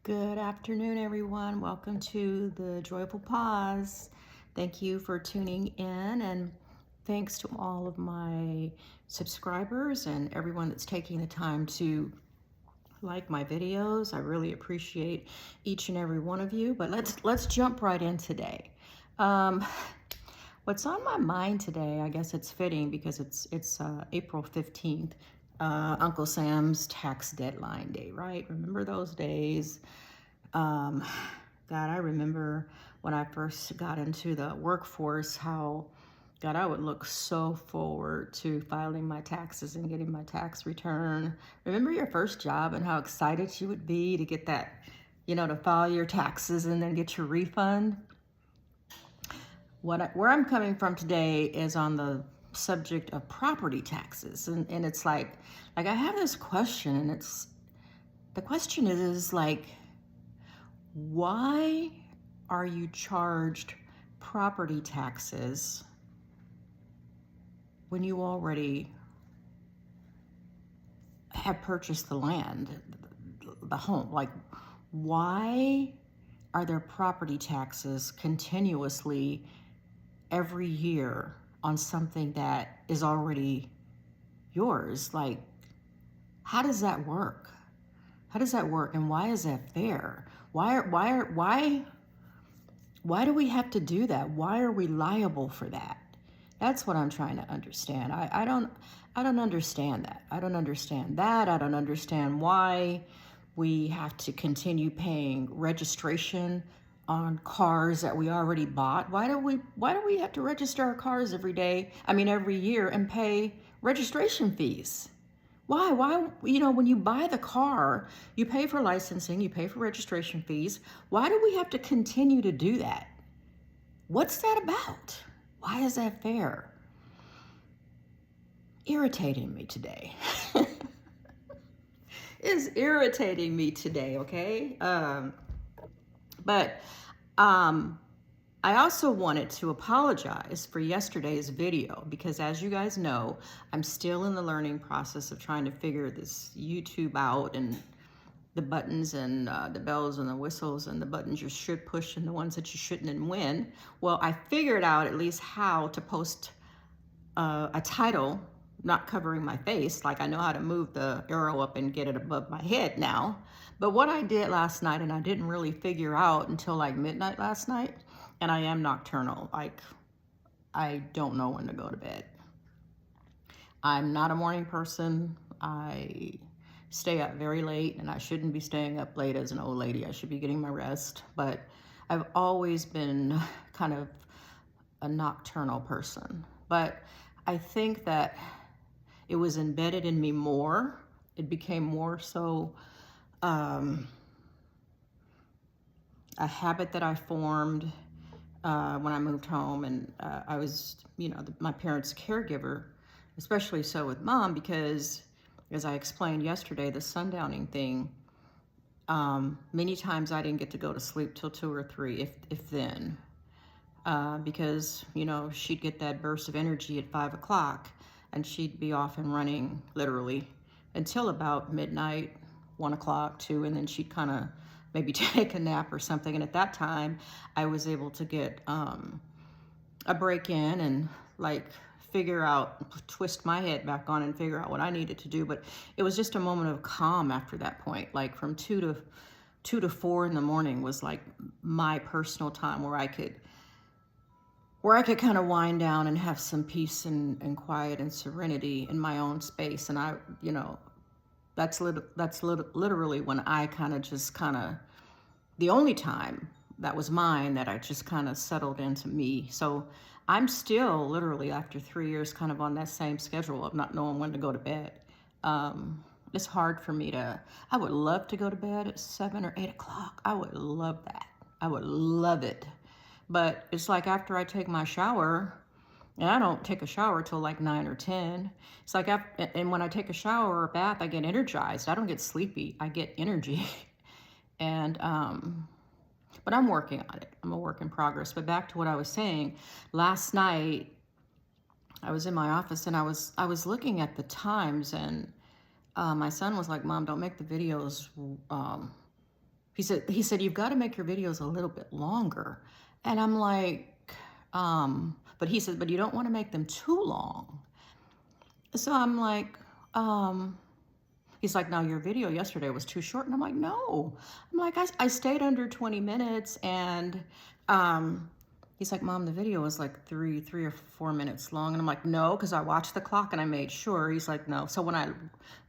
Good afternoon, everyone. Welcome to the Joyful Pause. Thank you for tuning in, and thanks to all of my subscribers and everyone that's taking the time to like my videos. I really appreciate each and every one of you. But let's jump right in today. Um, what's on my mind today? I guess it's fitting because it's April 15th, Uncle Sam's tax deadline day, right? Remember those days? Um, God, I remember when I first got into the workforce, how, God, I would look so forward to filing my taxes and getting my tax return. Remember your first job and how excited you would be to get that, to file your taxes and then get your refund? Where I'm coming from today is on the subject of property taxes. And it's like I have this question, and the question is like, why are you charged property taxes when you already have purchased the land, the home? Like, why are there property taxes continuously every year on something that is already yours? Like, how does that work? How does that work, and why is that fair? Why do we have to do that? Why are we liable for that? That's what I'm trying to understand. I don't understand that. I don't understand that. I don't understand why we have to continue paying registration on cars that we already bought. Why do we have to register our cars every year, and pay registration fees? Why? When you buy the car, you pay for licensing, you pay for registration fees. Why do we have to continue to do that? What's that about? Why is that fair? Irritating me today. Is irritating me today, okay? But I also wanted to apologize for yesterday's video because, as you guys know, I'm still in the learning process of trying to figure this YouTube out, and the buttons and the bells and the whistles and the buttons you should push and the ones that you shouldn't, and when. Well, I figured out at least how to post a title not covering my face. Like, I know how to move the arrow up and get it above my head now. But what I did last night, and I didn't really figure out until like midnight last night, and I am nocturnal. Like, I don't know when to go to bed. I'm not a morning person. I stay up very late, and I shouldn't be staying up late as an old lady. I should be getting my rest. But I've always been kind of a nocturnal person. But I think that it was embedded in me more. It became more so a habit that I formed when I moved home, and I was, my parents' caregiver, especially so with mom, because as I explained yesterday, the sundowning thing, many times I didn't get to go to sleep till 2 or 3, if then, because, she'd get that burst of energy at 5 o'clock, and she'd be off and running literally until about midnight, 1 o'clock, 2, and then she'd kind of maybe take a nap or something. And at that time, I was able to get a break in and like figure out, twist my head back on and figure out what I needed to do. But it was just a moment of calm after that point. Like from 2 to 4 in the morning was like my personal time where I could kind of wind down and have some peace and quiet and serenity in my own space. And I, that's literally when I the only time that was mine that I just kind of settled into me. So I'm still literally after 3 years kind of on that same schedule of not knowing when to go to bed. It's hard for me I would love to go to bed at 7 or 8 o'clock. I would love that. I would love it. But it's like after I take my shower, and I don't take a shower till like 9 or 10. It's like, and when I take a shower or bath, I get energized. I don't get sleepy. I get energy. And, but I'm working on it. I'm a work in progress. But back to what I was saying, last night I was in my office and I was looking at the times, and my son was like, "Mom, don't make the videos. he said, you've got to make your videos a little bit longer. And I'm like, but he said, but you don't want to make them too long. So I'm like, he's like, no, your video yesterday was too short. And I'm like, no. I'm like, I stayed under 20 minutes. And he's like, Mom, the video was like three or 4 minutes long. And I'm like, no, because I watched the clock and I made sure. He's like, no. So when I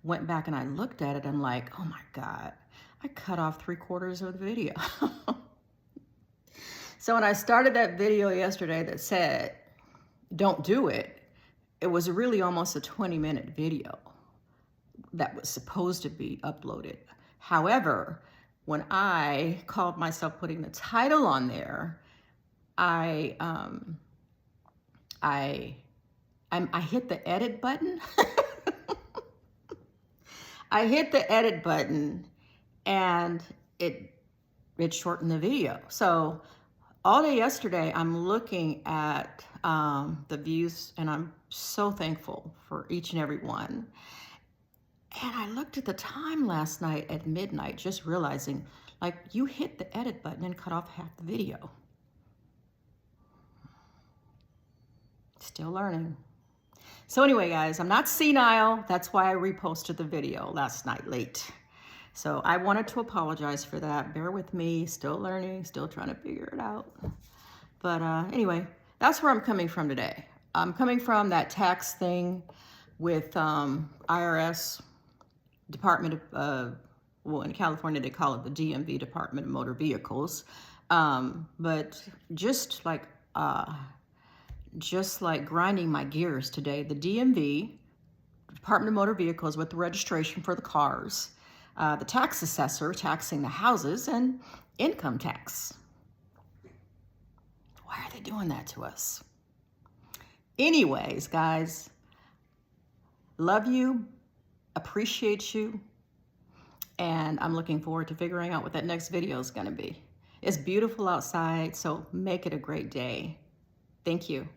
went back and I looked at it, I'm like, oh my God, I cut off 3/4 of the video. So when I started that video yesterday that said, don't do it, it was really almost a 20-minute video that was supposed to be uploaded. However, when I called myself putting the title on there, I hit the edit button. I hit the edit button and it shortened the video. So all day yesterday, I'm looking at the views, and I'm so thankful for each and every one. And I looked at the time last night at midnight, just realizing, like, you hit the edit button and cut off half the video. Still learning. So anyway, guys, I'm not senile. That's why I reposted the video last night late. So I wanted to apologize for that. Bear with me, still learning, still trying to figure it out. But anyway, that's where I'm coming from today. I'm coming from that tax thing with IRS, Department of, well, in California, they call it the DMV, Department of Motor Vehicles. But just like grinding my gears today, the DMV, Department of Motor Vehicles, with the registration for the cars, the tax assessor taxing the houses, and income tax. Why are they doing that to us? Anyways, guys, love you, appreciate you, and I'm looking forward to figuring out what that next video is going to be. It's beautiful outside, so make it a great day. Thank you.